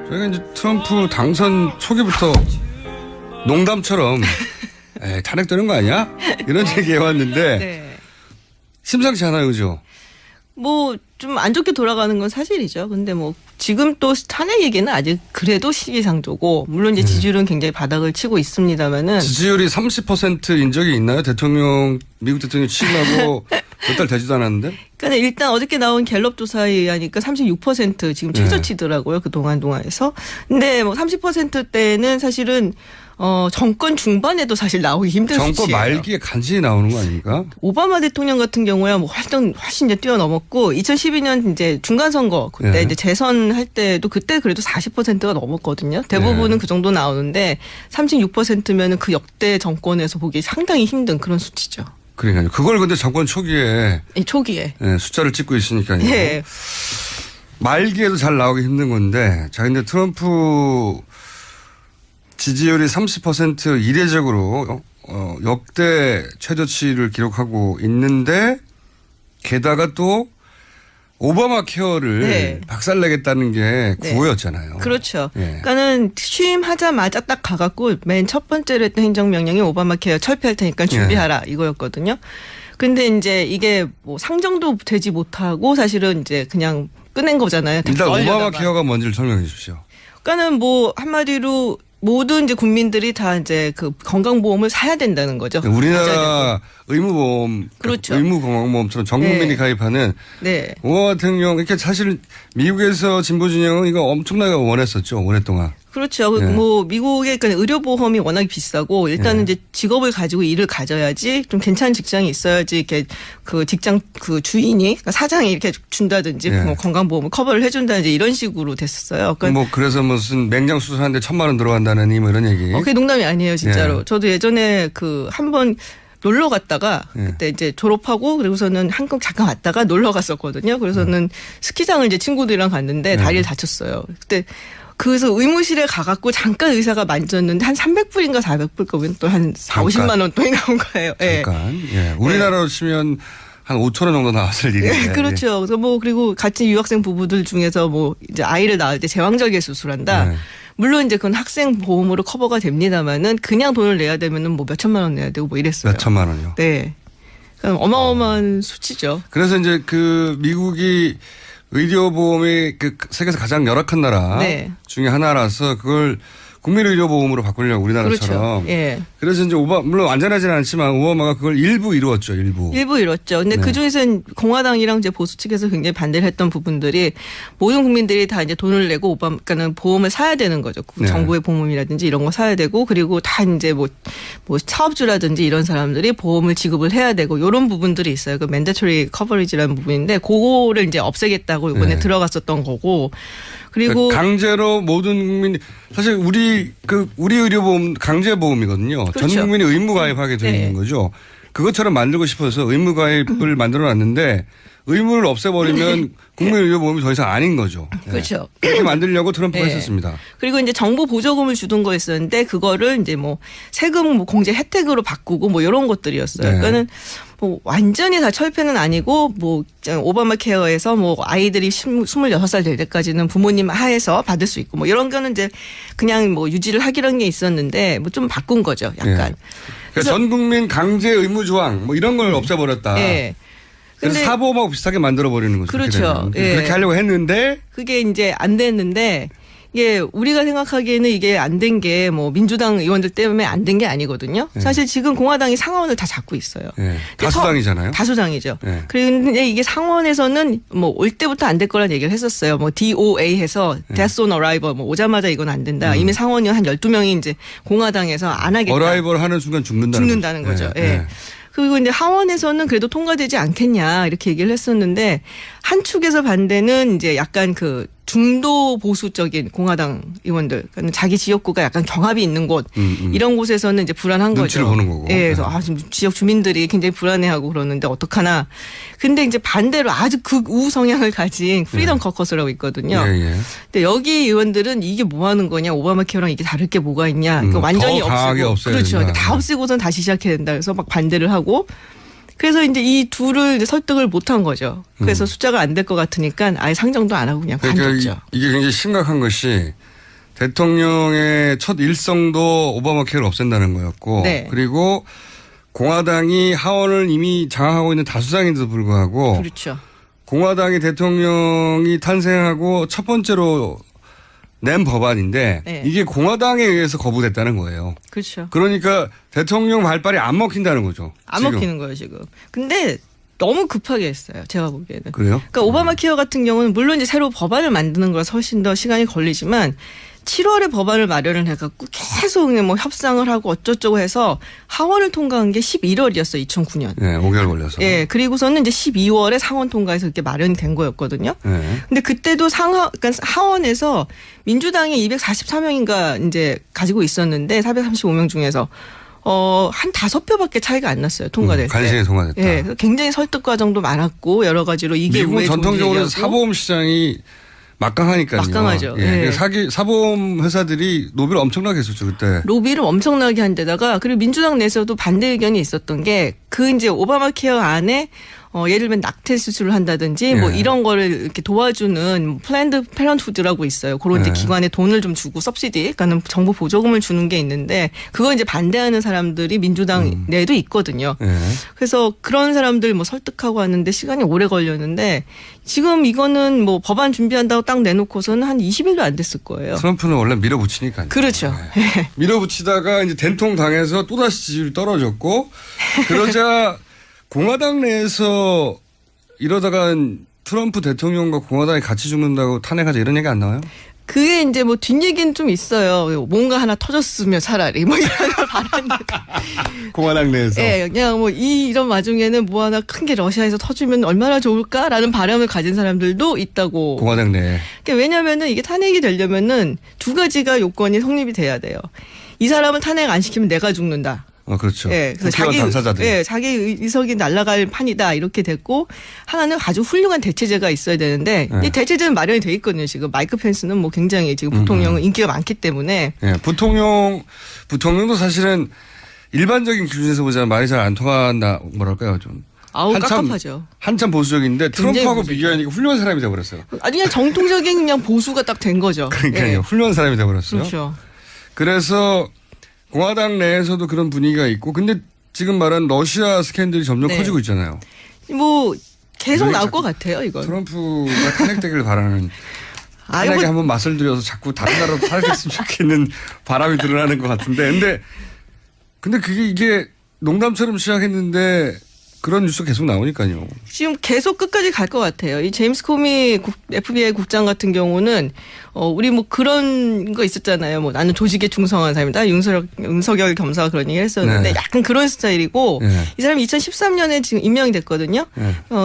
저희가 이제 트럼프 당선 초기부터 농담처럼 에이, 탄핵되는 거 아니야? 이런 얘기 해왔는데 네. 심상치 않아요, 그죠? 뭐 좀 안 좋게 돌아가는 건 사실이죠. 근데 뭐 지금 또 탄핵 얘기는 아직 그래도 시기상조고 물론 이제 지지율은 굉장히 바닥을 치고 있습니다만은 지지율이 30%인 적이 있나요? 미국 대통령이 취임하고 몇 달 되지도 않았는데? 그러니까 일단 어저께 나온 갤럽 조사에 의하니까 36% 지금 최저치더라고요. 그 동안에서. 근데 뭐 30%대는 사실은 정권 중반에도 사실 나오기 힘든 정권 수치예요. 말기에 간신히 나오는 거 아닙니까? 오바마 대통령 같은 경우야 뭐 훨씬 이제 뛰어넘었고 2012년 이제 중간 선거 그때 이제 재선할 때도 그때 그래도 40%가 넘었거든요. 대부분은 그 정도 나오는데 36%면은 그 역대 정권에서 보기 상당히 힘든 그런 수치죠. 그러니까요. 그걸 근데 정권 초기에 숫자를 찍고 있으니까요. 예. 말기에도 잘 나오기 힘든 건데 자 근데 트럼프 지지율이 30% 이례적으로 역대 최저치를 기록하고 있는데 게다가 또 오바마 케어를 박살내겠다는 게 구호였잖아요. 그렇죠. 그러니까는 취임하자마자 딱 가갖고 맨 첫 번째로 했던 행정명령이 오바마 케어 철폐할 테니까 준비하라 이거였거든요. 근데 이제 이게 뭐 상정도 되지 못하고 사실은 이제 그냥 끝낸 거잖아요. 일단 오바마 케어가 뭔지를 설명해 주십시오. 그러니까는 뭐 한마디로 모든 이제 국민들이 다 이제 그 건강보험을 사야 된다는 거죠. 우리나라 의무보험, 그렇죠. 의무건강보험처럼 전 국민이 가입하는 오바마 대통령 이렇게 사실 미국에서 진보 진영은 이거 엄청나게 원했었죠 오랫동안. 그렇죠. 뭐 미국의 그러니까 의료보험이 워낙 비싸고 일단은 이제 직업을 가지고 일을 가져야지 좀 괜찮은 직장이 있어야지 이렇게 그 직장 그 주인이 그러니까 사장이 이렇게 준다든지 뭐 건강보험을 커버를 해준다든지 이런 식으로 됐었어요. 그러니까 뭐 그래서 무슨 맹장 수술하는데 1,000만 원 들어간다느니 뭐 이런 얘기. 그게 농담이 아니에요 진짜로. 저도 예전에 그 한번 놀러 갔다가 그때 이제 졸업하고 그리고서는 한국 잠깐 왔다가 놀러 갔었거든요. 그래서는 스키장을 이제 친구들이랑 갔는데 다리를 다쳤어요. 그때 그래서 의무실에 가갖고 잠깐 의사가 만졌는데 한 300불인가 400불 거면 또 한 40~50만 원 돈이 나온 거예요. 잠깐. 우리나라로 치면 한 5천 원 정도 나왔을 일인데. 그렇죠. 그래서 뭐 그리고 같이 유학생 부부들 중에서 뭐 이제 아이를 낳을 때 제왕절개 수술한다. 물론 이제 그건 학생 보험으로 커버가 됩니다만은 그냥 돈을 내야 되면은 뭐 몇천만 원 내야 되고 뭐 이랬어요. 몇천만 원이요? 네. 그러니까 어마어마한 수치죠. 그래서 이제 그 미국이 의료보험이 그 세계에서 가장 열악한 나라 중에 하나라서 그걸 국민의료보험으로 바꾸려고 우리나라처럼. 그렇죠. 그래서 이제 물론 완전하지는 않지만 오바마가 그걸 일부 이루었죠. 일부 이뤘죠. 근데 그중에서는 공화당이랑 이제 보수 측에서 굉장히 반대를 했던 부분들이 모든 국민들이 다 이제 돈을 내고 오바마는 보험을 사야 되는 거죠. 정부의 보험이라든지 이런 거 사야 되고 그리고 다 이제 뭐 사업주라든지 이런 사람들이 보험을 지급을 해야 되고 이런 부분들이 있어요. 그 맨데토리 커버리지라는 부분인데 그거를 이제 없애겠다고 이번에 들어갔었던 거고. 그리고 강제로 모든 국민이 사실 우리 의료보험 강제보험이거든요. 그렇죠. 전 국민이 의무 가입하게 되어 있는 거죠. 그것처럼 만들고 싶어서 의무 가입을 만들어 놨는데 의무를 없애버리면 국민의료보험이 더 이상 아닌 거죠. 그렇죠. 그렇게 만들려고 트럼프가 했었습니다. 그리고 이제 정부 보조금을 주던 거였었는데 그거를 이제 뭐 세금 뭐 공제 혜택으로 바꾸고 뭐 이런 것들이었어요. 그러니까는 뭐 완전히 다 철폐는 아니고 뭐 오바마 케어에서 뭐 아이들이 26살 될 때까지는 부모님 하에서 받을 수 있고 뭐 이런 거는 이제 그냥 뭐 유지를 하기로 게 있었는데 뭐 좀 바꾼 거죠. 약간. 그래서 전 국민 강제 의무 조항 뭐 이런 걸 없애버렸다. 그래서 사보험하고 비슷하게 만들어버리는 거죠. 그렇죠. 그렇게 하려고 했는데. 그게 이제 안 됐는데 우리가 생각하기에는 이게 안 된 게 뭐 민주당 의원들 때문에 안 된 게 아니거든요. 사실 지금 공화당이 상원을 다 잡고 있어요. 다수당이잖아요. 다수당이죠. 그런데 이게 상원에서는 뭐 올 때부터 안 될 거란 얘기를 했었어요. 뭐 DOA 해서 Death on Arrival 뭐 오자마자 이건 안 된다. 이미 상원이 한 12명이 이제 공화당에서 안 하겠다. 어라이벌 하는 순간 죽는다는 거죠. 그리고 이제 하원에서는 그래도 통과되지 않겠냐 이렇게 얘기를 했었는데 한 축에서 반대는 이제 약간 그 중도 보수적인 공화당 의원들, 그러니까 자기 지역구가 약간 경합이 있는 곳 이런 곳에서는 이제 불안한 눈치를 거죠. 보는 거고. 그래서 지금 지역 주민들이 굉장히 불안해하고 그러는데 어떡하나. 근데 이제 반대로 아주 극우 성향을 가진 프리덤 커커스라고 있거든요. 근데 여기 의원들은 이게 뭐 하는 거냐, 오바마 케어랑 이게 다를 게 뭐가 있냐. 그러니까 완전히 없애고, 그렇죠. 다 없애고선 다시 시작해야 된다. 그래서 막 반대를 하고. 그래서 이제 이 둘을 이제 설득을 못한 거죠. 그래서 숫자가 안 될 것 같으니까 아예 상정도 안 하고 그냥 관뒀죠. 이게 굉장히 심각한 것이 대통령의 첫 일성도 오바마 케어를 없앤다는 거였고 네. 그리고 공화당이 하원을 이미 장악하고 있는 다수당인데도 불구하고 그렇죠. 공화당이 대통령이 탄생하고 첫 번째로 낸 법안인데 네. 이게 공화당에 의해서 거부됐다는 거예요. 그렇죠. 그러니까 대통령 발발이 안 먹힌다는 거죠. 안 지금. 먹히는 거예요 지금. 근데 너무 급하게 했어요. 제가 보기에는. 그래요? 그러니까 오바마 케어 같은 경우는 물론 이제 새로 법안을 만드는 거라 훨씬 더 시간이 걸리지만 7월에 법안을 마련을 해갖고 계속 뭐 협상을 하고 어쩌고저쩌고 해서 하원을 통과한 게 11월이었어요. 2009년. 네, 5개월 걸려서. 예, 그리고서는 이제 12월에 상원 통과해서 이렇게 마련이 된 거였거든요. 네. 근데 그때도 그러니까 하원에서 민주당이 243명인가 이제 가지고 있었는데 435명 중에서 한 5표밖에 차이가 안 났어요. 통과될 때. 간신히 통과됐다. 예, 굉장히 설득 과정도 많았고 여러 가지로 이게 미국은 전통적으로 사보험 시장이 막강하니까요. 막강하죠. 예. 사보험 회사들이 로비를 엄청나게 했었죠 그때. 로비를 엄청나게 한 데다가 그리고 민주당 내에서도 반대 의견이 있었던 게 그 이제 오바마 케어 안에 예를 들면 낙태 수술을 한다든지 뭐 이런 거를 이렇게 도와주는 플랜드 패런트후드라고 있어요. 그런 이제 기관에 돈을 좀 주고 서브시디, 그러니까는 정부 보조금을 주는 게 있는데 그거 이제 반대하는 사람들이 민주당 내에도 있거든요. 그래서 그런 사람들 뭐 설득하고 하는데 시간이 오래 걸렸는데 지금 이거는 뭐 법안 준비한다고 딱 내놓고서는 한 20일도 안 됐을 거예요. 트럼프는 원래 밀어붙이니까요. 그렇죠. 네. 밀어붙이다가 이제 된통 당해서 또다시 지지율이 떨어졌고 그러자 공화당 내에서 이러다가 트럼프 대통령과 공화당이 같이 죽는다고 탄핵하자 이런 얘기 안 나와요? 그게 이제 뭐 뒷얘기는 좀 있어요. 뭔가 하나 터졌으면 차라리 뭐 이런 걸 바라는데. 공화당 내에서. 예, 그냥 뭐 이런 와중에는 뭐 하나 큰 게 러시아에서 터지면 얼마나 좋을까라는 바람을 가진 사람들도 있다고. 공화당 내에. 그러니까 왜냐면은 이게 탄핵이 되려면은 두 가지가 요건이 성립이 돼야 돼요. 이 사람을 탄핵 안 시키면 내가 죽는다. 그렇죠. 예, 그래서 자기 의석이 날아갈 판이다 이렇게 됐고 하나는 아주 훌륭한 대체제가 있어야 되는데 이 대체제는 마련이 돼 있거든요. 지금 마이크 펜스는 뭐 굉장히 지금 부통령은 인기가 많기 때문에. 예, 부통령도 사실은 일반적인 기준에서 보자면 말이 잘 안 통한다 뭐랄까요 좀. 깝깝하죠. 한참 보수적인데 트럼프하고 비교하니까 훌륭한 사람이 돼버렸어요. 아니 그냥 정통적인 그냥 보수가 딱 된 거죠. 그러니까요. 예. 훌륭한 사람이 돼버렸어요. 그렇죠. 그래서 공화당 내에서도 그런 분위기가 있고 근데 지금 말한 러시아 스캔들이 점점 커지고 있잖아요. 뭐 계속 나올 것 같아요 이건. 트럼프가 탄핵되기를 바라는 탄핵에 한번 맛을 들여서 자꾸 다른 나라로 탄핵했으면 좋겠는 바람이 드러나는 것 같은데 근데 이게 농담처럼 시작했는데 그런 뉴스 계속 나오니까요. 지금 계속 끝까지 갈 것 같아요. 이 제임스 코미 FBI 국장 같은 경우는 우리 뭐 그런 거 있었잖아요. 뭐 나는 조직에 충성한 사람이다. 윤석열 검사가 그런 얘기를 했었는데 네. 약간 그런 스타일이고 이 사람이 2013년에 지금 임명이 됐거든요.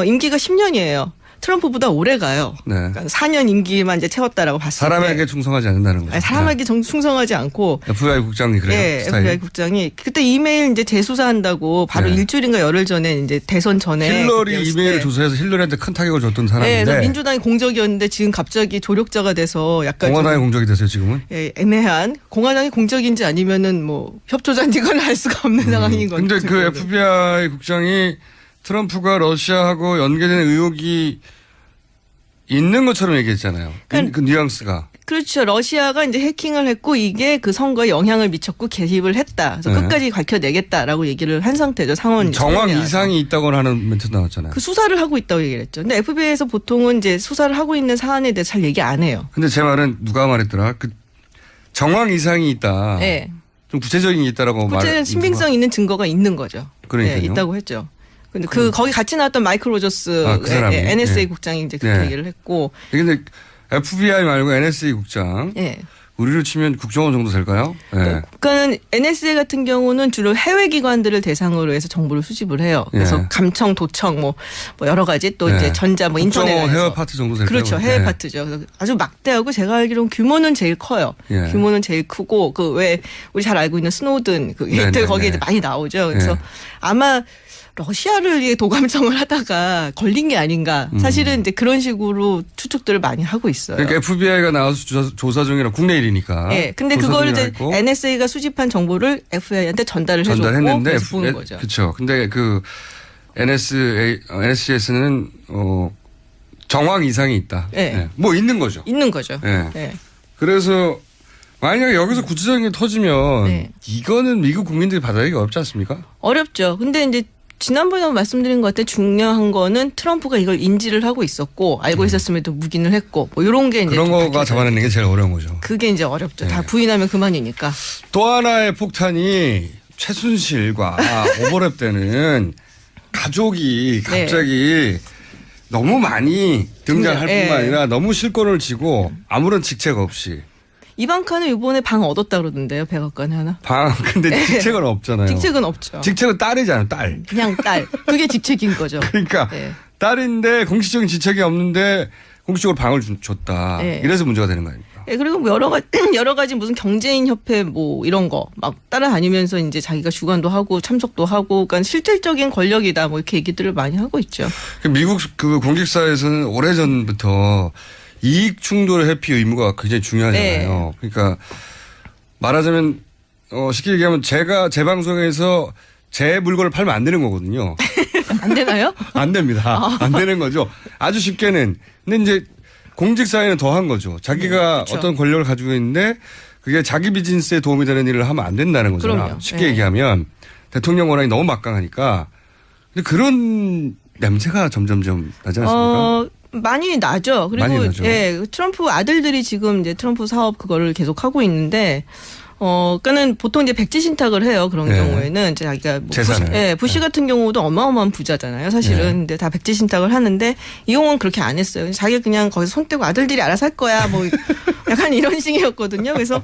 임기가 10년이에요. 트럼프보다 오래 가요. 그러니까 4년 임기만 이제 채웠다라고 봤을 때. 사람에게 충성하지 않는다는 거죠. 아니, 사람에게 충성하지 않고. FBI 국장이 그래요? 네, FBI 국장이 그때 이메일 이제 재수사한다고 바로 일주일인가 열흘 전에 이제 대선 전에. 힐러리 이메일 조사해서 힐러리한테 큰 타격을 줬던 사람인데. 네, 민주당이 공적이었는데 지금 갑자기 조력자가 돼서 약간. 공화당이 공적이 됐어요 지금은? 예, 애매한. 공화당이 공적인지 아니면은 뭐 협조자인지는 알 수가 없는 상황인 거죠. 근데 그 FBI 국장이 트럼프가 러시아하고 연계된 의혹이 있는 것처럼 얘기했잖아요. 그러니까 그 뉘앙스가. 그렇죠. 러시아가 이제 해킹을 했고 이게 그 선거에 영향을 미쳤고 개입을 했다. 그래서 끝까지 밝혀내겠다라고 얘기를 한 상태죠. 상원 정황 이상이 있다고 하는 멘트 나왔잖아요. 그 수사를 하고 있다고 얘기를 했죠. 근데 FBI에서 보통은 이제 수사를 하고 있는 사안에 대해서 잘 얘기 안 해요. 근데 제 말은 누가 말했더라? 그 정황 이상이 있다. 네. 좀 구체적인 게 있다라고 구체적인 신빙성 있는 증거가 있는 거죠. 그러니까요. 네, 있다고 했죠. 근데 거기 같이 나왔던 마이클 로저스 그 사람이. NSA 국장이 이제 그렇게 얘기를 했고. 근데 FBI 말고 NSA 국장. 우리로 치면 국정원 정도 될까요? 그러니까 NSA 같은 경우는 주로 해외 기관들을 대상으로 해서 정보를 수집을 해요. 그래서 감청, 도청 뭐 여러 가지 또 이제 전자 뭐 인터넷 국정원 해외 파트 정도 될까요? 그렇죠. 해외 파트죠. 그래서 아주 막대하고 제가 알기로는 규모는 제일 커요. 규모는 제일 크고 그 왜 우리 잘 알고 있는 스노든 그 게이트 거기에 많이 나오죠. 그래서 아마 러시아를 도감청을 하다가 걸린 게 아닌가. 사실은 이제 그런 식으로 추측들을 많이 하고 있어요. 그러니까 FBI가 나와서 조사 중이라 국내 일이니까. 네. 근데 그걸 이제 NSA가 수집한 정보를 FBI한테 전달했는데 보는 거죠. 그렇죠. 근데 그 NSCS는 정황 이상이 있다. 뭐 있는 거죠. 있는 거죠. 그래서 만약에 여기서 구체적인 게 터지면 네. 이거는 미국 국민들이 받아들이기 어렵지 않습니까? 어렵죠. 근데 이제 지난번에 말씀드린 것 같아 중요한 거는 트럼프가 이걸 인지를 하고 있었고 알고 있었음에도 묵인을 했고 뭐 이런 게 이제 그런 거가 잡아내는 게 제일 어려운 거죠. 그게 이제 어렵죠. 네. 다 부인하면 그만이니까. 또 하나의 폭탄이 최순실과 오버랩 때는 가족이 갑자기 너무 많이 등장할 네. 뿐만 아니라 너무 실권을 쥐고 아무런 직책 없이 이방카는 이번에 방 얻었다 그러던데요. 백악관에 하나. 근데 직책은 없잖아요. 직책은 없죠. 직책은 딸이잖아요. 딸. 그냥 딸. 그게 직책인 거죠. 그러니까 네. 딸인데 공식적인 직책이 없는데 공식적으로 방을 줬다. 네. 이래서 문제가 되는 거 아닙니까? 네, 그리고 뭐 여러 가지 무슨 경제인 협회 뭐 이런 거 막 따라다니면서 이제 자기가 주관도 하고 참석도 하고 그러니까 실질적인 권력이다 뭐 이렇게 얘기들을 많이 하고 있죠. 미국 그 공직사에서는 오래전부터 이익 충돌 회피 의무가 굉장히 중요하잖아요. 네. 그러니까 말하자면 쉽게 얘기하면 제가 제 방송에서 제 물건을 팔면 안 되는 거거든요. 안 되나요? 안 됩니다. 안 되는 거죠. 아주 쉽게는. 근데 이제 공직사회는 더한 거죠. 자기가 그렇죠. 어떤 권력을 가지고 있는데 그게 자기 비즈니스에 도움이 되는 일을 하면 안 된다는 거잖아요. 그럼요. 쉽게 네. 얘기하면 대통령 권한이 너무 막강하니까. 근데 그런 냄새가 점점점 나지 않습니까? 많이 나죠. 그리고 많이 나죠. 예, 트럼프 아들들이 지금 이제 트럼프 사업 그거를 계속 하고 있는데 그러니까는 보통 이제 백지 신탁을 해요. 그런 네. 경우에는 이제 자기가 뭐 재산을. 부시 같은 경우도 어마어마한 부자잖아요. 사실은. 네. 근데 다 백지 신탁을 하는데 이 경우는 그렇게 안 했어요. 자기가 그냥 거기서 손 떼고 아들들이 알아서 할 거야. 뭐 약간 이런 식이었거든요. 그래서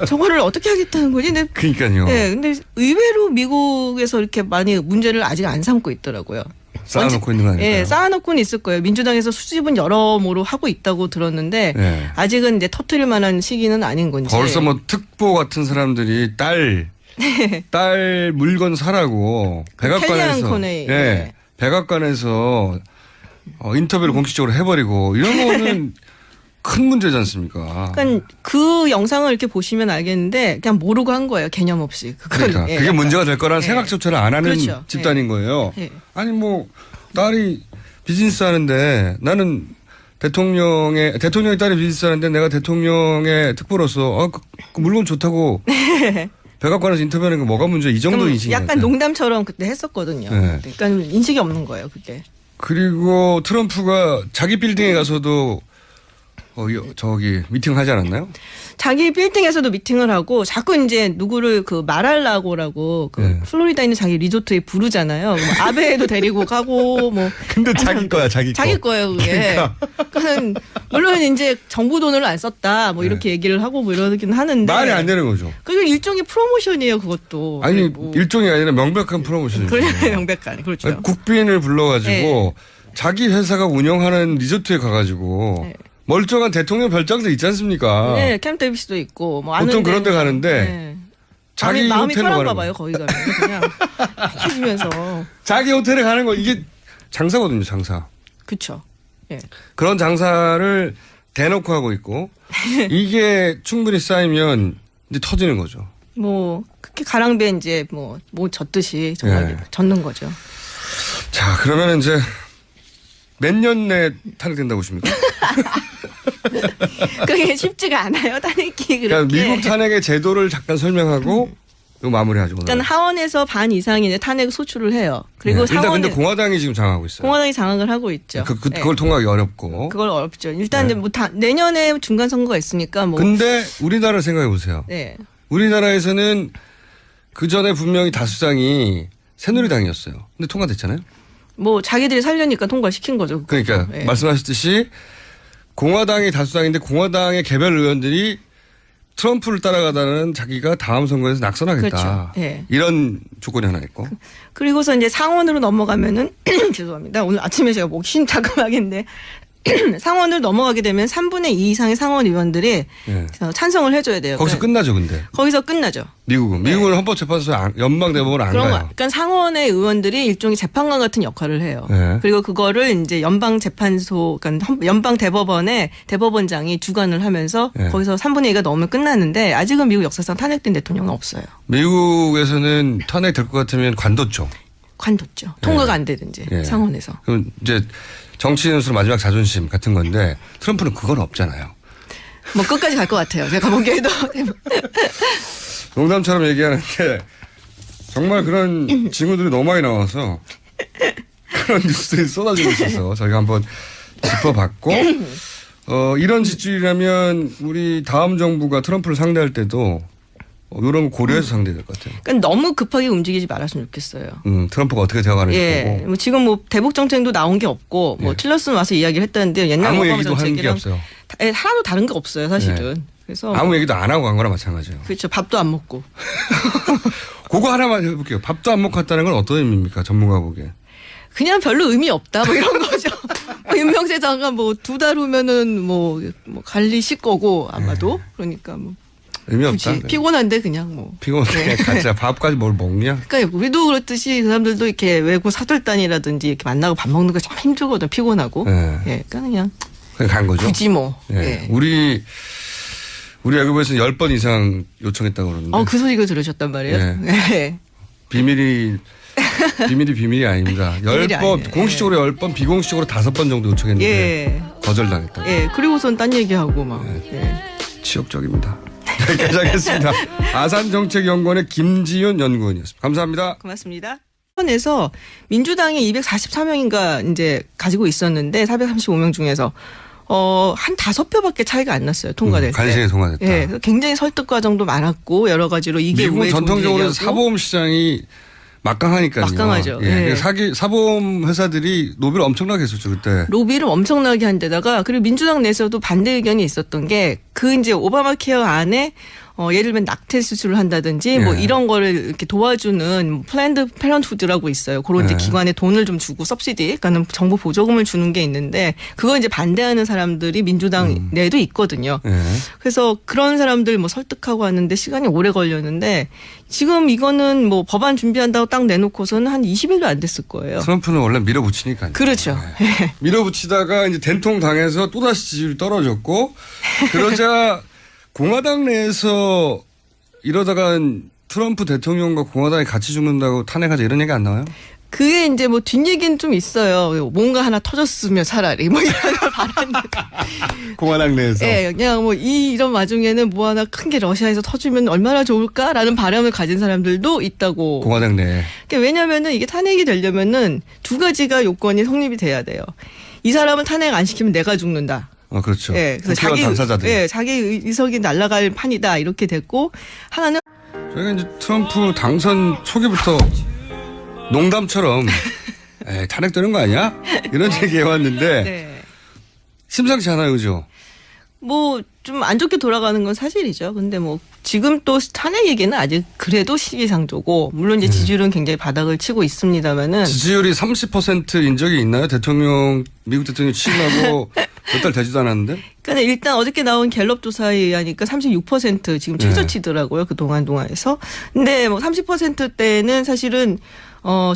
저거를 어떻게 하겠다는 거지? 근데 그러니까요. 예, 근데 의외로 미국에서 이렇게 많이 문제를 아직 안 삼고 있더라고요. 쌓아놓고 있는 거 아닐까요? 예, 쌓아놓고는 있을 거예요. 민주당에서 수집은 여러모로 하고 있다고 들었는데 네. 아직은 이제 터트릴 만한 시기는 아닌 건지. 벌써 뭐 특보 같은 사람들이 딸 물건 사라고 백악관에서 캘리안 코네이. 네. 백악관에서 인터뷰를 공식적으로 해버리고 이런 거는 큰 문제지 않습니까? 그러니까 그 영상을 이렇게 보시면 알겠는데 그냥 모르고 한 거예요. 개념 없이. 그러니까 예, 그게 약간. 문제가 될 거라는 예. 생각조차를 안 하는 그렇죠. 집단인 거예요. 예. 아니 뭐 딸이 비즈니스 하는데 나는 대통령의 딸이 비즈니스 하는데 내가 대통령의 특보로서 그 물건 좋다고 백악관에서 인터뷰하는 게 뭐가 문제? 이 정도 그럼 인식이 약간 농담처럼 그때 했었거든요. 네. 그러니까 인식이 없는 거예요. 그게. 그리고 트럼프가 자기 빌딩에 가서도 저기 미팅을 하지 않았나요? 자기 빌딩에서도 미팅을 하고 자꾸 이제 누구를 그 마랄라고라고 그 네. 플로리다 있는 자기 리조트에 부르잖아요. 뭐 아베도 데리고 가고 뭐 근데 자기 거야, 자기 거. 자기 거예요, 그게. 그러니까 물론 이제 정부 돈을 안 썼다 뭐 이렇게 얘기를 하고 뭐 이러긴 하는데 말이 안 되는 거죠. 그게 일종의 프로모션이에요, 그것도. 아니 뭐 일종이 아니라 명백한 프로모션이죠. 그래 명백한 그렇죠. 아니, 국빈을 불러가지고 자기 회사가 운영하는 리조트에 가가지고 네. 멀쩡한 대통령 별장도 있지 않습니까? 네, 캠 데이비스도 있고 뭐 보통 아는데 그런 데 가는데 네. 자기 마음이 호텔로 편한가 가는 봐요, 거기 가면 그냥 해주면서 자기 호텔에 가는 거 이게 장사거든요, 장사. 그렇죠. 예. 그런 장사를 대놓고 하고 있고 이게 충분히 쌓이면 이제 터지는 거죠. 뭐 그렇게 가랑비에 이제 뭐 젓듯이 정말 네. 젓는 거죠. 자, 그러면 이제 몇 년 내에 탄핵된다고 보십니까? 그게 쉽지가 않아요. 탄핵이 그렇게. 그러니까 미국 탄핵의 제도를 잠깐 설명하고 이거 마무리하죠. 일단 하원에서 반 이상이 이제 탄핵 소추를 해요. 그리고 일단 상원에 근데 공화당이 지금 장악하고 있어요. 공화당이 장악을 하고 있죠. 네. 그걸 통과하기 어렵고. 그걸 어렵죠. 일단 이제 뭐 내년에 중간 선거가 있으니까 뭐. 근데 우리나라 생각해 보세요. 네. 우리나라에서는 그 전에 분명히 다수당이 새누리당이었어요. 근데 통과됐잖아요. 뭐 자기들이 살려니까 통과시킨 거죠. 그러니까 네. 말씀하셨듯이 공화당이 다수당인데 공화당의 개별 의원들이 트럼프를 따라가다는 자기가 다음 선거에서 낙선하겠다. 그렇죠. 네. 이런 조건이 하나 있고. 그리고서 이제 상원으로 넘어가면은 죄송합니다. 오늘 아침에 제가 목이 심자금하겠는데 상원을 넘어가게 되면 3분의 2 이상의 상원 의원들이 네. 찬성을 해줘야 돼요. 거기서 그러니까 끝나죠, 근데. 거기서 끝나죠. 미국은 헌법재판소 연방대법원 안 그런 거. 가요. 그러니까 상원의 의원들이 일종의 재판관 같은 역할을 해요. 네. 그리고 그거를 이제 연방재판소, 그러니까 연방대법원의 대법원장이 주관을 하면서 네. 거기서 3분의 2가 넘으면 끝나는데 아직은 미국 역사상 탄핵된 대통령은 없어요. 미국에서는 탄핵될 것 같으면 관뒀죠. 관뒀죠. 통과가 안 되든지 네. 상원에서. 그럼 이제 정치인으로서 마지막 자존심 같은 건데 트럼프는 그건 없잖아요. 뭐 끝까지 갈 것 같아요. 제가 보기에도. 농담처럼 얘기하는데 정말 그런 징후들이 너무 많이 나와서 그런 뉴스들이 쏟아지고 있어서 저희가 한번 짚어봤고 이런 지지율이라면 우리 다음 정부가 트럼프를 상대할 때도 이런 거 고려해서 상대해야 될 것 같아요. 그러니까 너무 급하게 움직이지 말았으면 좋겠어요. 트럼프가 어떻게 되어가는지 예. 보고. 뭐 지금 뭐 대북 정책도 나온 게 없고 뭐 예. 틸러슨 와서 이야기를 했다는데 옛날 아무 오바마 얘기도 하는 게 정책이랑 없어요. 하나도 다른 게 없어요, 사실은. 그래서 아무 얘기도 안 하고 간 거나 마찬가지예요. 그렇죠. 밥도 안 먹고. 그거 하나만 해볼게요. 밥도 안 먹고 갔다는 건 어떤 의미입니까? 전문가 보기에. 그냥 별로 의미 없다 뭐 이런 거죠. 윤명세 장관 뭐 2달 후면은 뭐 관리실 거고 아마도. 그러니까 뭐 의미 없다. 굳이 피곤한데 그냥 뭐. 피곤해. 가자. 밥까지 뭘 먹냐? 그러니까 우리도 그렇듯이 그 사람들도 이렇게 외국 사절단이라든지 이렇게 만나고 밥 먹는 거 참 힘들거든. 피곤하고. 네. 예. 그러니까 그냥 간 거죠. 굳이 뭐. 예. 예. 우리 외교부에서는 10번 이상 요청했다고 그러는데. 그 소식을 들으셨단 말이에요. 예. 네. 비밀이 아닙니다. 비밀이 10번, 아니에요. 공식적으로 10번, 비공식적으로 5번 정도 요청했는데 예. 거절당했다고. 예. 그리고선 딴 얘기하고 막. 예. 치욕적입니다. 여기까지 하겠습니다. 아산정책연구원의 김지윤 연구원이었습니다. 감사합니다. 고맙습니다. 에서 민주당이 244명인가 이제 가지고 있었는데 435명 중에서 한 5표밖에 차이가 안 났어요. 통과될 때. 간신히 통과됐다. 예. 그래서 굉장히 설득 과정도 많았고 여러 가지로 이게 미국은 왜 좋은지 전통적으로 얘기하고. 사보험 시장이 막강하니까요. 막강하죠. 예. 예. 사보험 회사들이 로비를 엄청나게 했었죠 그때. 로비를 엄청나게 한 데다가 그리고 민주당 내에서도 반대 의견이 있었던 게 그 이제 오바마 케어 안에 예를 들면 낙태 수술을 한다든지 뭐 예. 이런 거를 이렇게 도와주는 플랜드 패런트후드라고 있어요. 그런 이제 예. 기관에 돈을 좀 주고 서브시디, 그러니까 정부 보조금을 주는 게 있는데 그거 이제 반대하는 사람들이 민주당 내에도 있거든요. 예. 그래서 그런 사람들 뭐 설득하고 하는데 시간이 오래 걸렸는데 지금 이거는 뭐 법안 준비한다고 딱 내놓고서는 한 20일도 안 됐을 거예요. 트럼프는 원래 밀어붙이니까요. 그렇죠. 네. 밀어붙이다가 이제 된통 당해서 또다시 지지율이 떨어졌고 그러자 공화당 내에서 이러다가 트럼프 대통령과 공화당이 같이 죽는다고 탄핵하자 이런 얘기 안 나와요? 그게 이제 뭐 뒷얘기는 좀 있어요. 뭔가 하나 터졌으면 차라리 뭐 이런 걸 바라는데. 공화당 내에서. 예, 그냥 뭐 이런 와중에는 뭐 하나 큰 게 러시아에서 터지면 얼마나 좋을까라는 바람을 가진 사람들도 있다고. 공화당 내에. 그러니까 왜냐면은 이게 탄핵이 되려면은 두 가지가 요건이 성립이 돼야 돼요. 이 사람은 탄핵 안 시키면 내가 죽는다. 그렇죠. 예, 그래서 자기 의석이 날아갈 판이다 이렇게 됐고 하나는 저희가 이제 트럼프 당선 초기부터 농담처럼 탄핵되는 거 아니야? 이런 얘기 해왔는데 네. 심상치 않아요, 그죠? 뭐 좀 안 좋게 돌아가는 건 사실이죠. 근데 뭐 지금 또 탄핵 얘기는 아직 그래도 시기상조고 물론 이제 지지율은 굉장히 바닥을 치고 있습니다만은 지지율이 30%인 적이 있나요? 미국 대통령 취임하고 몇 달 되지도 않았는데? 그러니까 일단 어저께 나온 갤럽 조사에 의하니까 36% 지금 최저치더라고요. 그 동안에서. 근데 뭐 30%대는 사실은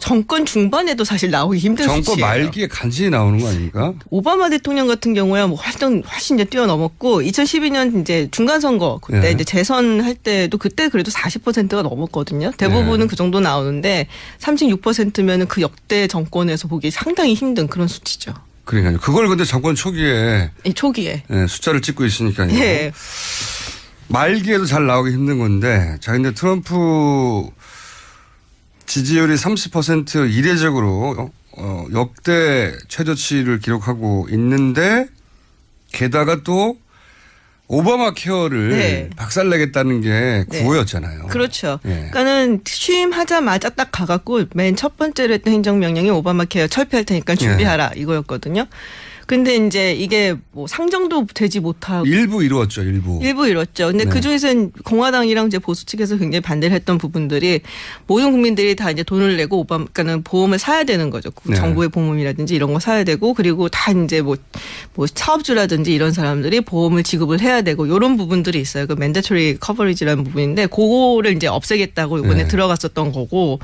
정권 중반에도 사실 나오기 힘든 정권 수치예요. 말기에 간신히 나오는 거 아닙니까? 오바마 대통령 같은 경우야 뭐 훨씬 이제 뛰어넘었고 2012년 이제 중간 선거 그때 예. 이제 재선할 때도 그때 그래도 40%가 넘었거든요. 대부분은 예. 그 정도 나오는데 36%면은 그 역대 정권에서 보기 상당히 힘든 그런 수치죠. 그러니까요. 그걸 근데 정권 초기에 이 초기에. 숫자를 찍고 있으니까요. 예. 말기에도 잘 나오기 힘든 건데 자 근데 트럼프 지지율이 30% 이례적으로 역대 최저치를 기록하고 있는데 게다가 또 오바마 케어를 네. 박살내겠다는 게 네. 구호였잖아요. 그렇죠. 예. 그러니까는 취임하자마자 딱 가갖고 맨 첫 번째로 했던 행정명령이 오바마 케어 철폐할 테니까 준비하라 이거였거든요. 근데 이제 이게 뭐 상정도 되지 못하고 일부 이루었죠, 일부. 일부 이뤘죠. 근데 네. 그 중에서는 공화당이랑 이제 보수 측에서 굉장히 반대를 했던 부분들이 모든 국민들이 다 이제 돈을 내고 그러니까는 보험을 사야 되는 거죠. 네. 정부의 보험이라든지 이런 거 사야 되고 그리고 다 이제 뭐 사업주라든지 이런 사람들이 보험을 지급을 해야 되고 이런 부분들이 있어요. 그 mandatory coverage라는 부분인데 그거를 이제 없애겠다고 이번에 네. 들어갔었던 거고.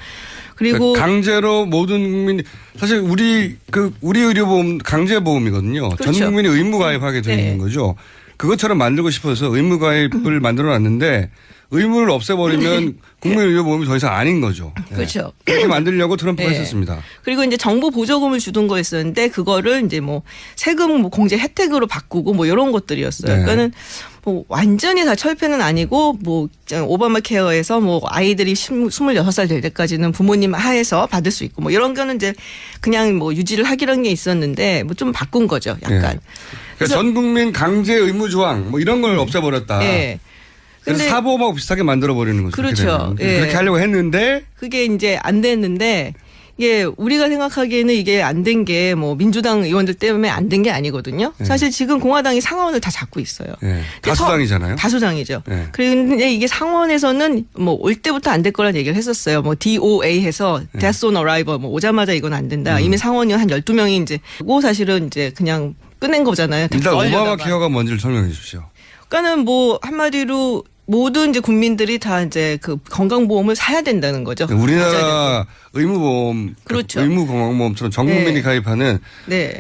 그리고 그러니까 강제로 모든 국민이 사실 우리 의료보험 강제보험이거든요. 그렇죠. 전 국민이 의무 가입하게 되어 네. 있는 거죠. 그것처럼 만들고 싶어서 의무 가입을 만들어 놨는데 의무를 없애버리면 국민의료보험이 더 이상 아닌 거죠. 네. 그렇죠. 그렇게 만들려고 트럼프가 네. 했었습니다. 그리고 이제 정부 보조금을 주던 거였었는데 그거를 이제 뭐 세금 뭐 공제 혜택으로 바꾸고 뭐 이런 것들이었어요. 네. 그러니까는 뭐 완전히 다 철폐는 아니고 뭐 오바마 케어에서 뭐 아이들이 26살 될 때까지는 부모님 하에서 받을 수 있고 뭐 이런 거는 이제 그냥 뭐 유지를 하기로 한 게 있었는데 뭐 좀 바꾼 거죠. 약간. 그러니까 전 국민 강제 의무 조항 뭐 이런 걸 없애버렸다. 네. 그래서 근데 사보험하고 비슷하게 만들어버리는 거죠. 그렇죠. 예. 그렇게 하려고 했는데 그게 이제 안 됐는데 이게 우리가 생각하기에는 이게 안 된 게 뭐 민주당 의원들 때문에 안 된 게 아니거든요. 사실 지금 공화당이 상원을 다 잡고 있어요. 다수당이잖아요. 다수당이죠. 그런데 이게 상원에서는 뭐 올 때부터 안 될 거란 얘기를 했었어요. 뭐 DOA 해서 Death on Arrival 뭐 오자마자 이건 안 된다. 이미 상원의원 한 12명이 이제 고 사실은 이제 그냥 끝낸 거잖아요. 일단 오바마 케어가 뭔지를 설명해 주십시오. 그러니까는 뭐 한마디로 모든 이제 국민들이 다 이제 그 건강보험을 사야 된다는 거죠. 우리나라 의무보험, 그렇죠. 의무건강보험처럼 전 국민이 가입하는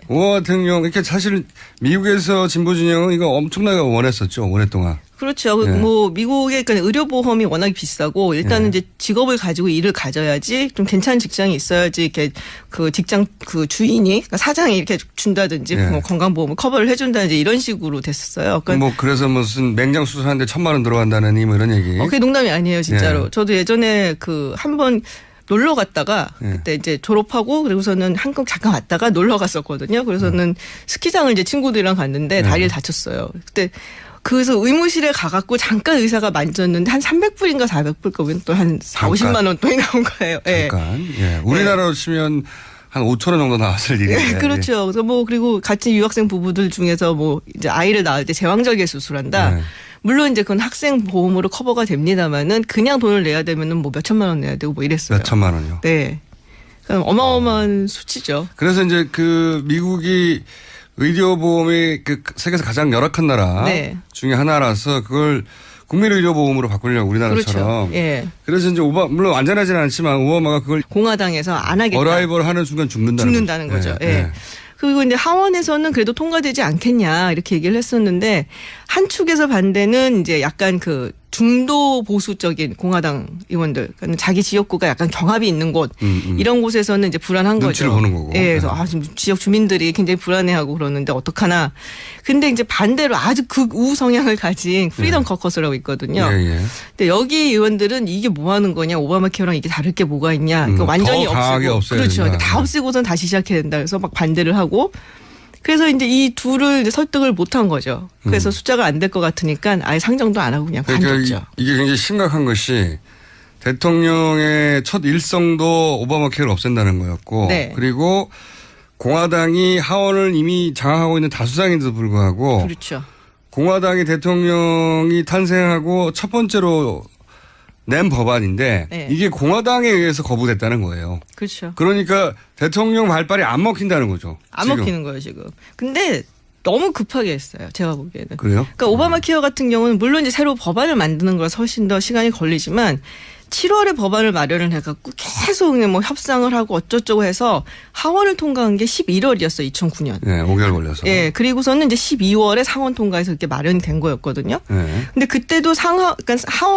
오바마 대통령 이렇게 사실 미국에서 진보 진영은 이거 엄청나게 원했었죠. 오랫동안. 그렇죠. 뭐 미국의 그러니까 의료보험이 워낙 비싸고 일단은 이제 직업을 가지고 일을 가져야지 좀 괜찮은 직장이 있어야지 이렇게 그 직장 그 주인이 그러니까 사장이 이렇게 준다든지 뭐 건강보험을 커버를 해준다든지 이런 식으로 됐었어요. 그러니까 뭐 그래서 무슨 맹장 수술하는데 1,000만 원 들어간다느니 뭐 이런 얘기. 그게 농담이 아니에요, 진짜로. 저도 예전에 그 한번 놀러 갔다가 그때 이제 졸업하고 그리고서는 한국 잠깐 왔다가 놀러 갔었거든요. 그래서는 스키장을 이제 친구들이랑 갔는데 다리를 다쳤어요. 그때 그래서 의무실에 가갖고 잠깐 의사가 만졌는데 한 300불인가 400불 거면 또 한 4, 50만 원 돈이 나온 거예요. 잠깐. 우리나라로 치면 한 5천 원 정도 나왔을 일인데. 그렇죠. 그래서 뭐 그리고 같이 유학생 부부들 중에서 뭐 이제 아이를 낳을 때 제왕절개 수술한다. 물론 이제 그건 학생 보험으로 커버가 됩니다만은 그냥 돈을 내야 되면은 뭐 몇천만 원 내야 되고 뭐 이랬어요. 몇천만 원이요? 네. 그러니까 어마어마한 수치죠. 그래서 이제 그 미국이 의료보험이 그 세계에서 가장 열악한 나라 중에 하나라서 그걸 국민의료보험으로 바꾸려고 우리나라처럼. 그렇죠. 그래서 이제 물론 안전하지는 않지만 오바마가 그걸 공화당에서 안 하겠다. 어라이벌 하는 순간 죽는다는 거죠. 그리고 이제 하원에서는 그래도 통과되지 않겠냐 이렇게 얘기를 했었는데 한 축에서 반대는 이제 약간 그 중도 보수적인 공화당 의원들, 그러니까 자기 지역구가 약간 경합이 있는 곳 이런 곳에서는 이제 불안한 눈치를 거죠. 보는 거고. 그래서 지금 지역 주민들이 굉장히 불안해하고 그러는데 어떡하나. 근데 이제 반대로 아주 극우 성향을 가진 프리덤 커커스라고 있거든요. 근데 여기 의원들은 이게 뭐 하는 거냐, 오바마 케어랑 이게 다를 게 뭐가 있냐. 그러니까 완전히 없애고, 그렇죠. 그러니까 다 없애고선 다시 시작해야 된다. 그래서 막 반대를 하고. 그래서 이제 이 둘을 이제 설득을 못한 거죠. 그래서 숫자가 안 될 것 같으니까 아예 상정도 안 하고 그냥 관뒀죠. 이게 굉장히 심각한 것이 대통령의 첫 일성도 오바마 케어를 없앤다는 거였고 그리고 공화당이 하원을 이미 장악하고 있는 다수당인데도 불구하고 그렇죠. 공화당이 대통령이 탄생하고 첫 번째로 낸 법안인데 이게 공화당에 의해서 거부됐다는 거예요. 그렇죠. 그러니까 대통령 발발이 안 먹힌다는 거죠. 안 먹히는 거예요, 지금. 근데 너무 급하게 했어요. 제가 보기에는. 그래요? 그러니까 오바마 케어 같은 경우는 물론 이제 새로 법안을 만드는 걸 훨씬 더 시간이 걸리지만 7월에 법안을 마련을 해갖고 계속 그냥 뭐 협상을 하고 어쩌고저쩌고 해서 하원을 통과한 게 11월이었어요. 2009년. 5개월 걸려서. 그리고서는 이제 12월에 상원 통과해서 이렇게 마련이 된 거였거든요. 근데 그때도 그러니까 하원